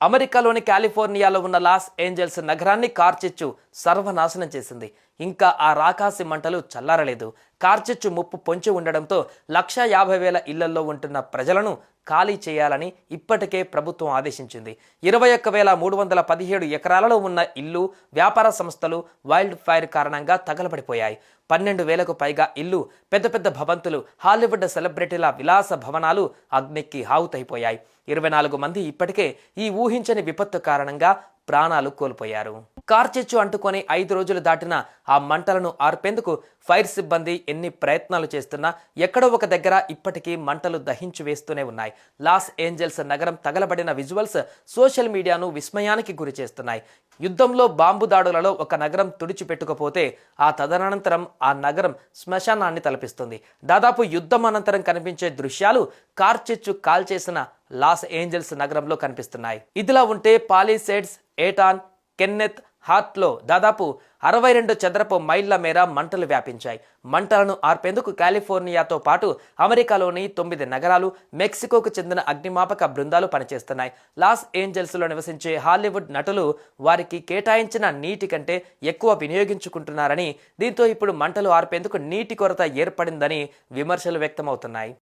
అమెరికాలోని కాలిఫోర్నియాలో ఉన్న Los Angeles నగరాన్ని కార్చిచ్చు సర్వనాశనం చేసింది. ఇంకా ఆ రాకాసి మంటలు చల్లారలేదు. కార్చిచ్చు ముప్పు పొంచి ఉండడంతో 1,50,000 ఇళ్లలో ఉంటున్న ప్రజలను ఖాళీ చేయాలని ఇప్పటికే ప్రభుత్వం ఆదేశించింది. 21,317 ఎకరాలలో ఉన్న ఇల్లు, వ్యాపార సంస్థలు వైల్డ్ ఫైర్ కారణంగా తగలబడిపోయాయి. 12,000కు పైగా ఇల్లు, పెద్ద పెద్ద భవంతులు, హాలీవుడ్ సెలబ్రిటీల విలాస భవనాలు అగ్నికి హావుతైపోయాయి. 24 మంది ఇప్పటికే ఈ ఊహించని విపత్తు కారణంగా ప్రాణాలు కోల్పోయారు. కార్చిచ్చు అంటుకొని 5 రోజులు దాటిన ఆ మంటలను ఆర్పేందుకు ఫైర్ సిబ్బంది ఎన్ని ప్రయత్నాలు చేస్తున్నా ఎక్కడో ఒక దగ్గర ఇప్పటికీ మంటలు దహించి వేస్తూనే ఉన్నాయి. లాస్ ఏంజల్స్ నగరం తగలబడిన విజువల్స్ సోషల్ మీడియాను విస్మయానికి గురి చేస్తున్నాయి. యుద్ధంలో బాంబు దాడులలో ఒక నగరం తుడిచిపెట్టుకపోతే ఆ తదనంతరం ఆ నగరం శ్మశానాన్ని తలపిస్తుంది. దాదాపు యుద్ధం అనంతరం కనిపించే దృశ్యాలు కార్చిచ్చు కాల్చేసిన లాస్ ఏంజల్స్ నగరంలో కనిపిస్తున్నాయి. ఇదిలా ఉంటే పాలిసేడ్స్, ఏటాన్, కెన్నెత్ హార్ట్లో దాదాపు 62 చదరపు మైళ్ళ మేర మంటలు వ్యాపించాయి. మంటలను ఆర్పేందుకు కాలిఫోర్నియాతో పాటు అమెరికాలోని 9 నగరాలు, మెక్సికోకు చెందిన అగ్నిమాపక బృందాలు పనిచేస్తున్నాయి. లాస్ ఏంజల్స్లో నివసించే హాలీవుడ్ నటులు వారికి కేటాయించిన నీటి కంటే ఎక్కువ వినియోగించుకుంటున్నారని, దీంతో ఇప్పుడు మంటలు ఆర్పేందుకు నీటి కొరత ఏర్పడిందని విమర్శలు వ్యక్తమవుతున్నాయి.